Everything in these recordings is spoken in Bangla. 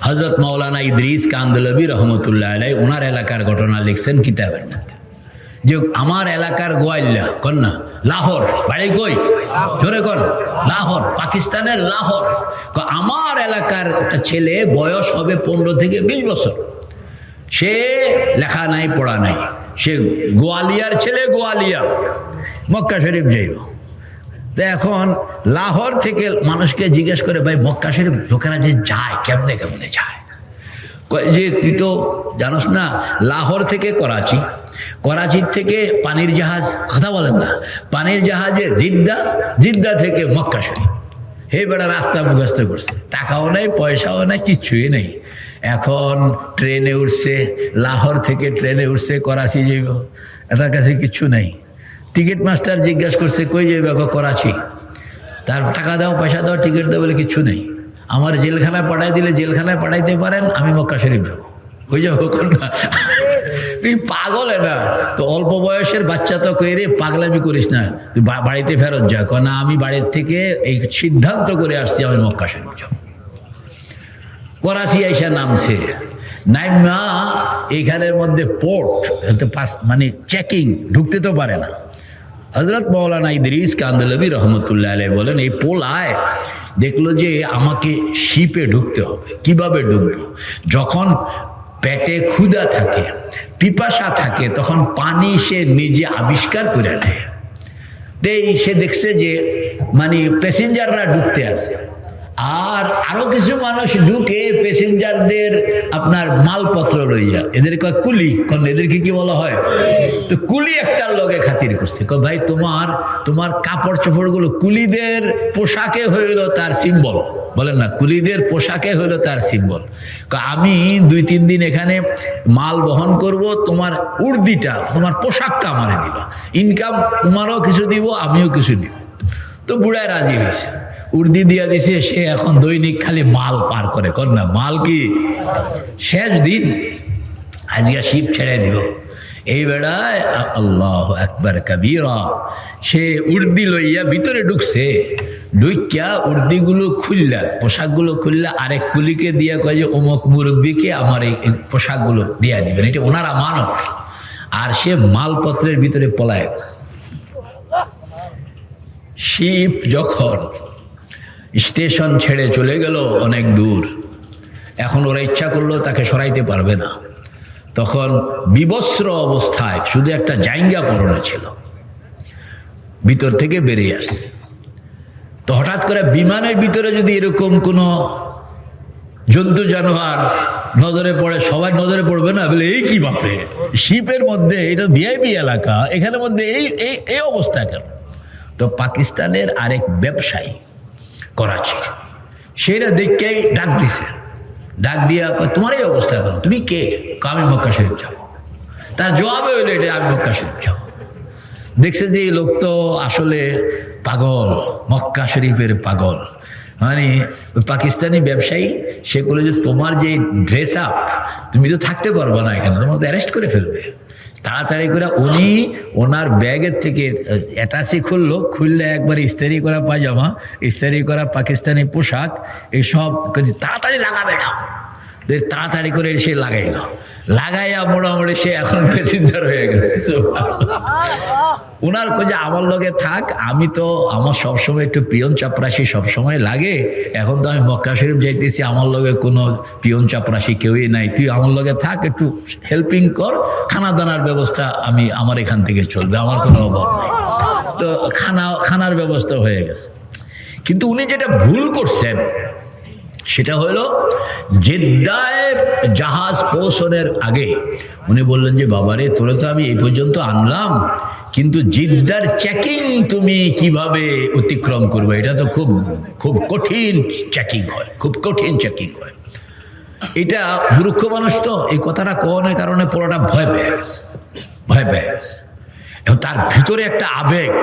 হযরত মাওলানা ইদ্রিস কান্দলবি রহমতুল্লাহ আলাইহি ওনার এলাকার ঘটনা লিখছেন কিতাবের মধ্যে, যে আমার এলাকার গোয়াল্লা কন্যা লাহোর, বাড়ি কই জোরে কন, লাহোর, পাকিস্তানের লাহোর। আমার এলাকার একটা ছেলে বয়স হবে 15 থেকে 20 বছর, সে লেখা নাই পড়া নাই, সে গোয়ালিয়ার ছেলে, গোয়ালিয়া মক্কা শরীফ যাইব। তো এখন লাহোর থেকে মানুষকে জিজ্ঞেস করে, ভাই মক্কা শরীফ লোকেরা যে যায় কেমনে কেমনে যায়? যে তুই তো জানোস না, লাহোর থেকে করাচি, করাচির থেকে পানির জাহাজ, কথা বলেন না, পানির জাহাজে জিদ্দা, জিদ্দা থেকে মক্কা শরীফ। হে বেড়া রাস্তা মুখস্থ করছে, টাকাও নেই পয়সাও নেই কিচ্ছুই নেই। এখন ট্রেনে উঠছে, লাহোর থেকে ট্রেনে উঠছে, করাচি যাইব, এটার কাছে কিচ্ছু নেই। টিকিট মাস্টার জিজ্ঞাসা করছে কই যাইবে? করাচি। তার টাকা দাও, পয়সা দাও, টিকিট দাও, বলে কিচ্ছু নেই। আমার জেলখানায় পাঠাই দিলে জেলখানায় পাঠাইতে পারেন, আমি মক্কা শরীফ যাবো, ওই যাবো না। তুই পাগল না? তো অল্প বয়সের বাচ্চা তো কই রে পাগলামি করিস না, তুই বাড়িতে ফেরত যা। না আমি বাড়ির থেকে এই সিদ্ধান্ত করে আসছি আমি মক্কা শরীফ যাব। করাচি আইসা নামছে, নাইমা এইখানের মধ্যে পোর্ট মানে চেকিং, ঢুকতে তো পারে না। হযরত মাওলানা ইদ্রিস কান্দলবি রহমতুল্লাহ আলাইহি বলেন, এই পোলায় দেখলো যে আমাকে শিপে ঢুকতে হবে। কিভাবে ঢুকবো? যখন পেটে ক্ষুধা থাকে, পিপাসা থাকে, তখন পানি সে নিজে আবিষ্কার করে নেয়। সে দেখছে যে মানে প্যাসেঞ্জাররা ঢুকতে আসে, আর আরো কিছু মানুষ ঢুকে প্যাসেঞ্জারদের আপনার মালপত্র লইয়া, এদের কয় কুলি, এদেরকে কি বলা হয়? তো কুলি একটার লগে খাতির করছে, ভাই তোমার কাপড় চোপড় গুলো কুলিদের পোশাকে হইল তার সিম্বল, বলেন না, কুলিদের পোশাকে হইল তার সিম্বল। আমি 2-3 দিন এখানে মাল বহন করব, তোমার উর্দিটা, তোমার পোশাকটা আমারে দিবা, ইনকাম তোমারও কিছু দিব, আমিও কিছু দিব। তো বুড়ায় রাজি হয়েছে, উর্দি দিয়া দিছে। সে এখন দৈনিক খালি মাল পার করে, না মাল কি শেষ দিন আজকে শিপ ছেড়ে দিব। এই বেড়ায় আল্লাহু আকবার কাবীরা, সে উর্দি লইয়া ভিতরে ঢুকছে। ঢুকিয়া উর্দিগুলো খুললা, পোশাকগুলো খুললা, আরেক কুলিকে দিয়া কয় যে অমুক মুরব্বীকে আমার এই পোশাকগুলো দিয়া দিবেন, এটা ওনার আমানত। আর সে মালপত্রের ভিতরে পলায় গেছে। শিপ যখন স্টেশন ছেড়ে চলে গেল অনেক দূর, এখন ওরা ইচ্ছা করলো তাকে সরাইতে পারবে না। তখন বিবস্ত্র অবস্থায় শুধু একটা জাইঙ্গা পরনে ছিল, ভিতর থেকে বেরিয়ে আসছে। তো হঠাৎ করে বিমানের ভিতরে যদি এরকম কোনো জন্তু জানোয়ার নজরে পড়ে, সবাই নজরে পড়বে না? বলে এই কি বাপরে, শিপের মধ্যে, এটা ভিআইপি এলাকা, এখানের মধ্যে এই অবস্থা কেন? তো পাকিস্তানের আরেক ব্যবসায়ী করাচির, সেটা দেখেই ডাক দিছে, ডাক দিয়া তোমার এই অবস্থা কেন, তুমি কে? আমি মক্কা শরীফ যাবো। তার জবাবে হইলো এটা, আমি মক্কা শরীফ যাবো। দেখছে যে এই লোক তো আসলে পাগল, মক্কা শরীফের পাগল। মানে পাকিস্তানি ব্যবসায়ী, সে বলে যে তোমার যে ড্রেস আপ, তুমি তো থাকতে পারবে না এখানে, তোমাকে অ্যারেস্ট করে ফেলবে। তাড়াতাড়ি করে উনি ওনার ব্যাগের থেকে অ্যাটাচি খুললো, খুললে একবার ইস্তারি করা পায়জামা, ইস্তারি করা পাকিস্তানি পোশাক, এইসব তাড়াতাড়ি লাগাবে না, তাড়াতাড়ি করে সে লাগাইল। লাগাইয়া মোটামুটি সে এখন প্যাসেঞ্জার হয়ে গেছে। ওনার যে আমার লগে থাক, আমি তো আমার সবসময় একটু পিয়ন চাপরাশি সবসময় লাগে, এখন তো আমি মক্কা শরীফ যাইতেছি, আমার লগে কোনো পিয়ন চাপরাশি কেউই নাই, তুই আমার লগে থাক, একটু হেল্পিং কর, খানা দানার ব্যবস্থা আমার এখান থেকে চলবে, আমার কোনো অভাব নেই। তো খানার ব্যবস্থা হয়ে গেছে। কিন্তু উনি যেটা ভুল করছেন সেটা হলো, জেদ্দায় জাহাজ পৌঁছানোর আগে উনি বললেন যে বাবারে, তোরে তো আমি এই পর্যন্ত আনলাম, কিন্তু জিদ্দার চেকিং তুমি কিভাবে অতিক্রম করবে? এটা তো খুব খুব কঠিন চেকিং হয়, খুব কঠিন চেকিং হয়। এটা মূর্খ মানুষ তো এই কথাটা কোনের কারণে পুরোটা ভয় পেয়ে গেছে। এবং তার ভিতরে একটা আবেগ,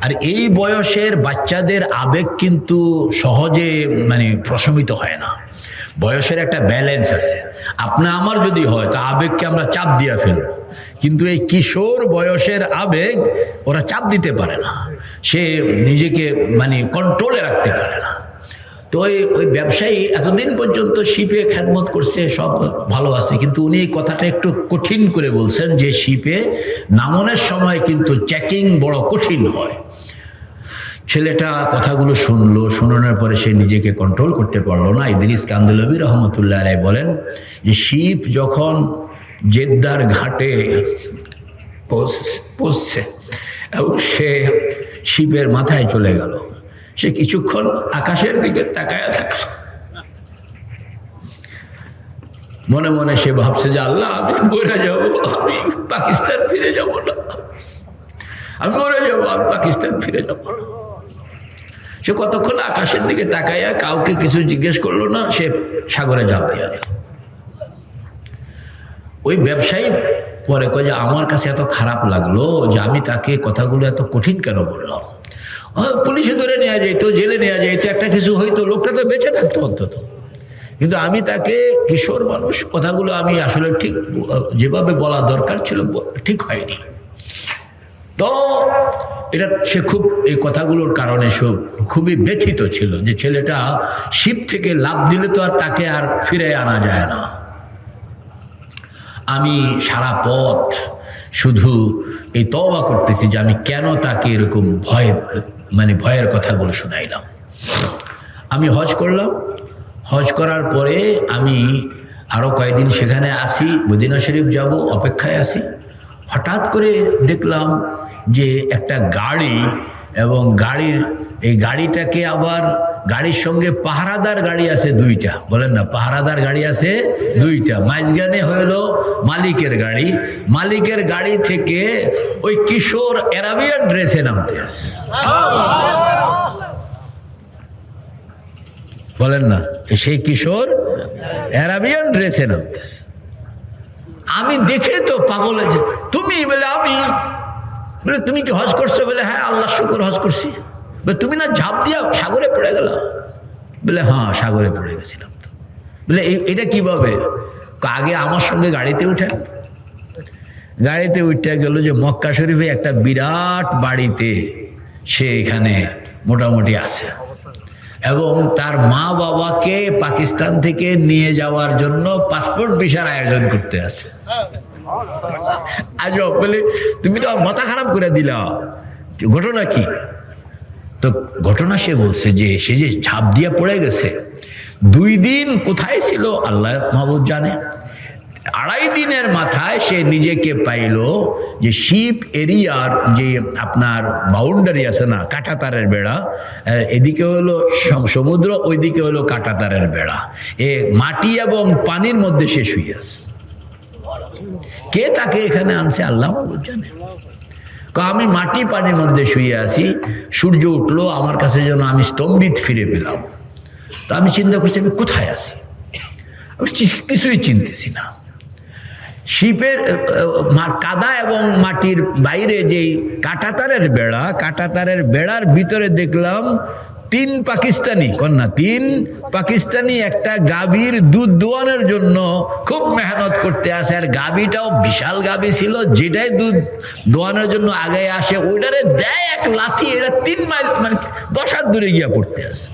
আর এই বয়সের বাচ্চাদের আবেগ কিন্তু সহজে মানে প্রশমিত হয় না। বয়সের একটা ব্যালেন্স আছে। আপনা আমার যদি হয় তা আবেগকে আমরা চাপ দিয়ে ফেলবো, কিন্তু এই কিশোর বয়সের আবেগ ওরা চাপ দিতে পারে না, সে নিজেকে মানে কন্ট্রোলে রাখতে পারে না। তো ওই ব্যবসায়ী এতদিন পর্যন্ত শিপে খেদমত করছে, সব ভালো আছে, কিন্তু উনি এই কথাটা একটু কঠিন করে বলছেন যে শিপে নামনের সময় কিন্তু চেকিং বড় কঠিন হয়। ছেলেটা কথাগুলো শুনলো, শোনানোর পরে সে নিজেকে কন্ট্রোল করতে পারলো না। ইদ্রিস কান্দেলভি রহমতুল্লাহ আলাইহি বলেন যে শিপ যখন জেদ্দার ঘাটে পৌঁছছে এবং সে শিপের মাথায় চলে গেল, সে কিছুক্ষণ আকাশের দিকে তাকায় থাকল। মনে মনে সে ভাবছে যে আল্লাহ, আমি মরে যাব, আমি পাকিস্তান ফিরে যাব না, আমি মরে যাব, আমি পাকিস্তান ফিরে যাব। সে কতক্ষণ আকাশের দিকে তাকাইয়া কাউকে কিছু জিজ্ঞেস করলো না, সে সাগরে ঝাঁপ দিয়া দিল। ওই ব্যবসায়ী পরে কয় যে আমার কাছে এত খারাপ লাগলো যে আমি তাকে কথাগুলো এত কঠিন কেন বললাম। পুলিশে ধরে নেওয়া যেত, জেলে নেওয়া যেত, একটা কিছু হয়তো, লোকটা তো বেঁচে থাকতো অন্তত, কিন্তু আমি তাকে, কিশোর মানুষ, কথাগুলো আমি আসলে ঠিক যেভাবে বলা দরকার ছিল ঠিক হয়নি। তো এটা সে খুব, এই কথাগুলোর কারণে সব খুবই ব্যথিত ছিল যে ছেলেটা শিপ থেকে লাফ দিলে তো আর তাকে আর ফিরে আনা যায় না। আমি সারা পথ শুধু এই তওবা করতেছি যে আমি কেন তাকে এরকম ভয়ের কথাগুলো শোনাইলাম। আমি হজ করলাম, হজ করার পরে আমি আরও কয়েকদিন সেখানে আসি, মদিনা শরীফ যাব, অপেক্ষায় আসি। হঠাৎ করে দেখলাম যে একটা গাড়ি, এবং এই গাড়িটাকে আবার, গাড়ির সঙ্গে পাহারাদার গাড়ি আছে দুইটা, বলেন না, পাহারাদার গাড়ি আছে দুইটা, মাঝখানে হলো মালিকের গাড়ি, মালিকের গাড়ি থেকে ওই কিশোর আরাবিয়ান ড্রেসে নামতে আসে, বলেন না, সেই কিশোর আরাবিয়ান ড্রেসে নামতেছে। আমি দেখে তো পাগল হয়েছে। তুমি বলে, আমি বলে, তুমি কি হজ করছো? বলে, হ্যাঁ আল্লাহ শুকর হজ করছি। বলে, তুমি না ঝাঁপ দিয়া সাগরে পড়ে গেল? বলে, হ্যাঁ সাগরে পড়ে গেছিলাম। তো বলে, এটা কিভাবে? আগে আমার সঙ্গে গাড়িতে উঠে গেল যে মক্কা শরীফে একটা বিরাট বাড়িতে সে এখানে মোটামুটি আছে, এবং তার মা বাবাকে পাকিস্তান থেকে নিয়ে যাওয়ার জন্য পাসপোর্ট ভিসার আয়োজন করতে আছে। আজব। বলে, তুমি তো মাথা খারাপ করে দিলা, ঘটনা কি? তো ঘটনা সে বলছে যে সে যে ঝাঁপ দিয়ে পড়ে গেছে, 2 দিন কোথায় ছিল আল্লাহ মাহবুব জানে। 2.5 দিনের মাথায় সে নিজেকে পাইল যে শিপ এরিয়ার যে আপনার বাউন্ডারি আছে না, কাঁটাতারের বেড়া, এদিকে হলো সমুদ্র, ওইদিকে হলো কাঁটাতারের বেড়া, মাটি এবং পানির মধ্যে সে শুয়ে আছে। কে তাকে এখানে আনছে আল্লাহ মাহবুব জানে। আমি মাটি পানির মধ্যে শুয়ে আছি, সূর্য উঠলো, আমার কাছে যেন আমি স্তম্ভিত ফিরে পেলাম। তো আমি চিন্তা করছি আমি কোথায় আছি, আমি কিছুই চিনতেছি না। শিপের কাদা এবং মাটির বাইরে যেই কাঁটাতারের বেড়ার ভিতরে দেখলাম 3 পাকিস্তানি কন্যা, 3 পাকিস্তানি একটা গাভীর দুধ দোয়ানোর জন্য খুব মেহনত করতে আসে। আর গাভীটাও বিশাল গাভী ছিল, যেটাই দুধ দোয়ানোর জন্য আগে আসে ওইটারে দেয় এক লাথি, এটা 3 মাইল মানে 10 হাত দূরে গিয়া পড়তে আসে।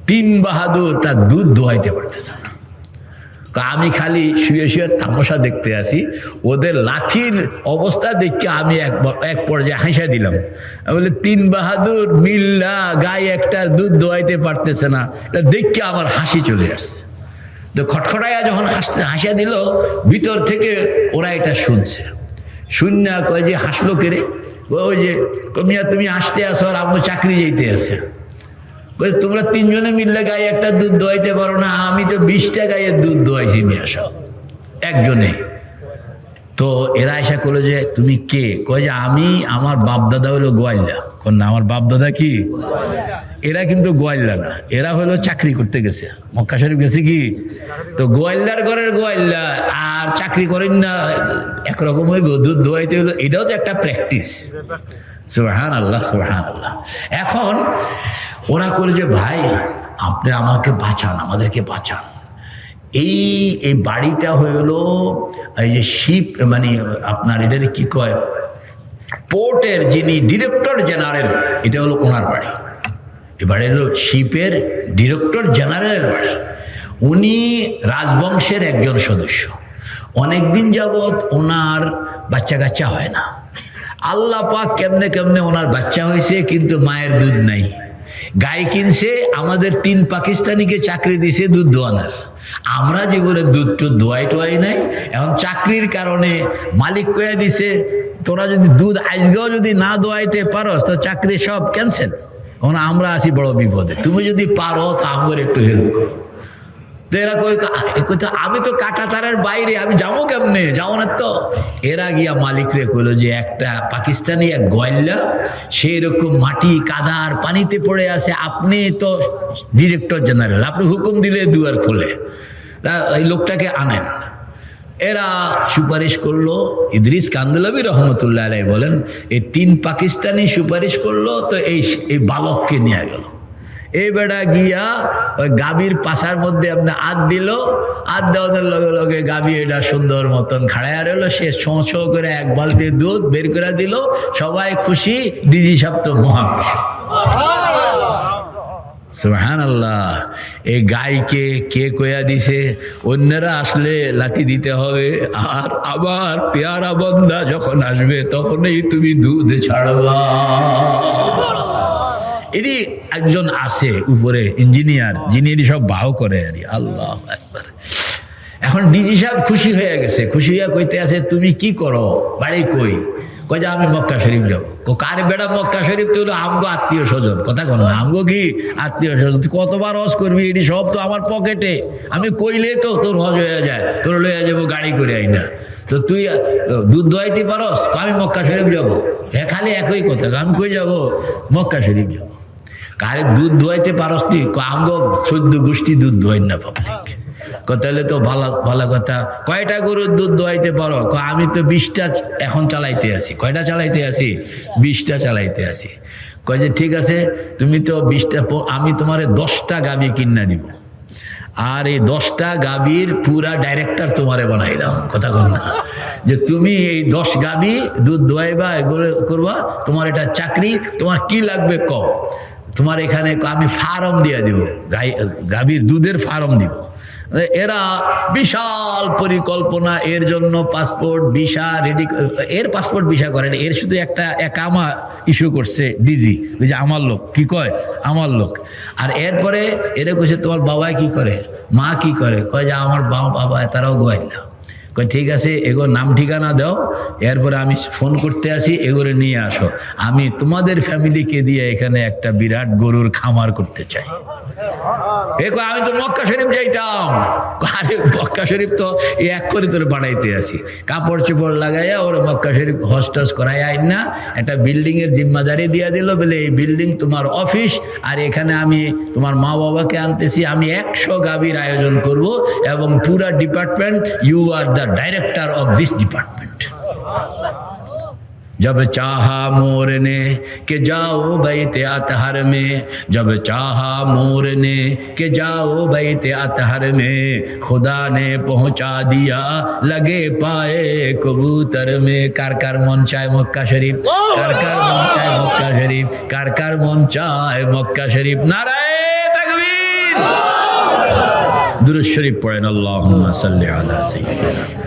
3 বাহাদুর তার দুধ দোয়াইতে পারতেছে না। আমি খালি শুয়ে শুয়ে তামাশা দেখতে আসি, ওদের লাঠির অবস্থা দেখে আমি এক পর্যায়ে হাসা দিলাম। বলে, 3 বাহাদুর মিল্লা গায়ে একটা দুধ দোয়াইতে পারতেছে না, এটা দেখে আমার হাসি চলে আসছে। তো খটখটাইয়া যখন হাসা দিল, ভিতর থেকে ওরা এটা শুনছে, শুননা কয় যে হাসলো কেরে? ওই যে কমিয়া তুমি আসতে আসো আর আমার চাকরি যেতে আছে। তোমরা 3 জনে মিললে গায়ে একটা দুধ দোয়াইতে পারো না, আমি তো 20টা গায়ের দুধ দোয়াইছি নিয়ে আসো একজনে। তো এরা আশা করলো যে তুমি কে? কয় যে আমি, আমার বাপদাদা হলো গোয়াল্লা। না, আমার বাপদাদা কি? এরা কিন্তু গোয়াল্লা না, এরা হলো চাকরি করতে গেছে, মক্কা শরীফ গেছে কি। তো গোয়াল্লার ঘরের গোয়াল্লা আর চাকরি করেন না একরকম হইব, দুধ দোয়াইতে হলো, এটাও তো একটা প্র্যাকটিস। সুবহানাল্লাহ, সুবহানাল্লাহ। এখন ওরা করে যে ভাই আপনি আমাকে বাঁচান, আমাদেরকে বাঁচান। এই বাড়িটা হলো এই যে শিপ মানে আপনার এটার কি কয়, পোর্টের যিনি ডিরেক্টর জেনারেল, এটা হলো ওনার বাড়ি। এবারে হলো শিপের ডিরেক্টর জেনারেলের বাড়ি। উনি রাজবংশের একজন সদস্য। অনেকদিন যাবৎ ওনার বাচ্চা কাচ্চা হয় না। আল্লাহ পাক কেমনে কেমনে ওনার বাচ্চা হয়েছে, কিন্তু মায়ের দুধ নাই। গাই কিনছে, আমাদের 3 পাকিস্তানিকে চাকরি দিছে দুধ দোয়ানোর। আমরা জীবনে দুধ টুধ দোয়াই টোয়াই নাই। এখন চাকরির কারণে মালিক কয়ে দিছে, তোরা যদি দুধ আজকেও যদি না দোয়াইতে পারো তো চাকরি সব ক্যান্সেল। এখন আমরা আছি বড় বিপদে, তুমি যদি পারো তো আমার একটু হেল্প করো। তো এরা কইতো আমি তো কাটা তারের বাইরে, আমি যাবো কেমনে, যাও না তো। এরা গিয়া মালিকরে কইলো যে একটা পাকিস্তানি এক গোয়াল্লা, সেই রকম মাটি কাদার পানিতে পড়ে আছে, আপনি তো ডিরেক্টর জেনারেল, আপনি হুকুম দিলে দুয়ার খোলে, তা এই লোকটাকে আনেন। এরা সুপারিশ করলো। ইদ্রিস কান্দলাবি রহমতুল্লাহ আলাইহি বলেন এই 3 পাকিস্তানি সুপারিশ করলো, তো এই বালককে নিয়ে গেল। এই বেড়া গিয়া ওই গাভীর পাশার মধ্যে আপনি হাত দিল, হাত দেওয়ার লগে লগে গাভী এটা সুন্দর মতন খাড়াইয়া রইল। সে ছোঁ করে 1 বালতি দুধ বের করে দিল। সবাই খুশি, ডিজি সাহেব তো মহা খুশি। সুবহানাল্লাহ। এই গাইকে কে কয়া দিছে, অন্যরা আসলে লাথি দিতে হবে, আর আবার পেয়ারা বন্দা যখন আসবে তখনই তুমি দুধ ছাড়বা। এরই একজন আছে উপরে ইঞ্জিনিয়ার, যিনি এটি সব বাহ করে আর আল্লাহ আকবার। এখন ডিজি সাহেব খুশি হয়ে গেছে, খুশি হইয়া কইতে আছে তুমি কি করো, বাড়ি কই? কই যে আমি মক্কা শরীফ যাবো। কার বেড়া মক্কা শরীফ? তো হলো আমগো আত্মীয় স্বজন। কথা কন না, আমগো কি আত্মীয় স্বজন? কতবার হজ করবি, এটি সব তো আমার পকেটে, আমি কইলে তো তোর হজ হয়ে যায়, তোর লইয়া যাবো গাড়ি করে আই না। তো তুই দুধ দোয়াইতে পারস? আমি মক্কা শরীফ যাবো। হ্যাঁ, খালি একই কথা, আমি কই যাবো? মক্কা শরীফ যাবো। কারে দুধ ধোয়াইতে পারস নি? আমগো 14 গোষ্ঠী দুধ ধোয়াই না পাবলিক। তাহলে তো ভালো ভালো কথা। কয়টা গরুর দুধ দোয়াইতে পারো? আমি তো 20টা এখন চালাইতে আছি। কয়টা চালাইতে আছি? 20টা চালাইতে আছি। কয় যে ঠিক আছে, তুমি তো 20টা, আমি তোমারে 10টা গাভী কিনা দিব, আর এই 10টা গাভীর পুরা ডাইরেক্টর তোমারে বানাইলাম। কথা কন না, যে তুমি এই 10 গাভী দুধ দোয়াইবা, এগুলো করবা, তোমার এটা চাকরি, তোমার কি লাগবে কও। তোমার এখানে আমি ফার্ম দিয়ে দিব, গাভীর দুধের ফার্ম দিব। এরা বিশাল পরিকল্পনা, এর জন্য পাসপোর্ট ভিসা রেডি। এর পাসপোর্ট ভিসা করেন, এর শুধু একটা একামা ইস্যু করছে ডিজি, যে আমার লোক। কি কয়? আমার লোক। আর এরপরে এরা কইছে তোমার বাবা কি করে, মা কি করে? কয় যে আমার বাবা তারাও গোয়াইলা। কয় ঠিক আছে, এগোর নাম ঠিকানা দাও, এরপরে আমি ফোন করতে আসি, এগোরে নিয়ে আসো। আমি তোমাদের ফ্যামিলিকে দিয়ে এখানে একটা বিরাট গরুর খামার করতে চাই। আমি তো মক্কা শরীফ যাইতাম। আরে মক্কা শরীফ তো এক করে তোর বানাইতে আসি, কাপড় চোপড় লাগাইয়া ওর মক্কা শরীফ হজ টজ করাই আইন না, একটা বিল্ডিং এর জিম্মাদারি দিয়া দিল, বলে এই বিল্ডিং তোমার অফিস, আর এখানে আমি তোমার মা বাবাকে আনতেছি, আমি 100 গাভীর আয়োজন করব, এবং পুরা department, you are the director of this department. जब चाहा मोर ने कि जाओ बैते अतहर में, जब चाहा मोर ने कि जाओ बैते अतहर में, खुदा ने पहुंचा दिया लगे पाए कबूतर में। कार कार मन चाहे मक्का शरीफ, कार कार मन चाहे मक्का शरीफ, कार कार मन चाहे मक्का शरीफ। नाराए तकबीर। दुरूद शरीफ पढ़ें। अल्लाहुम्मा सल्ली अला सय्यिदिना।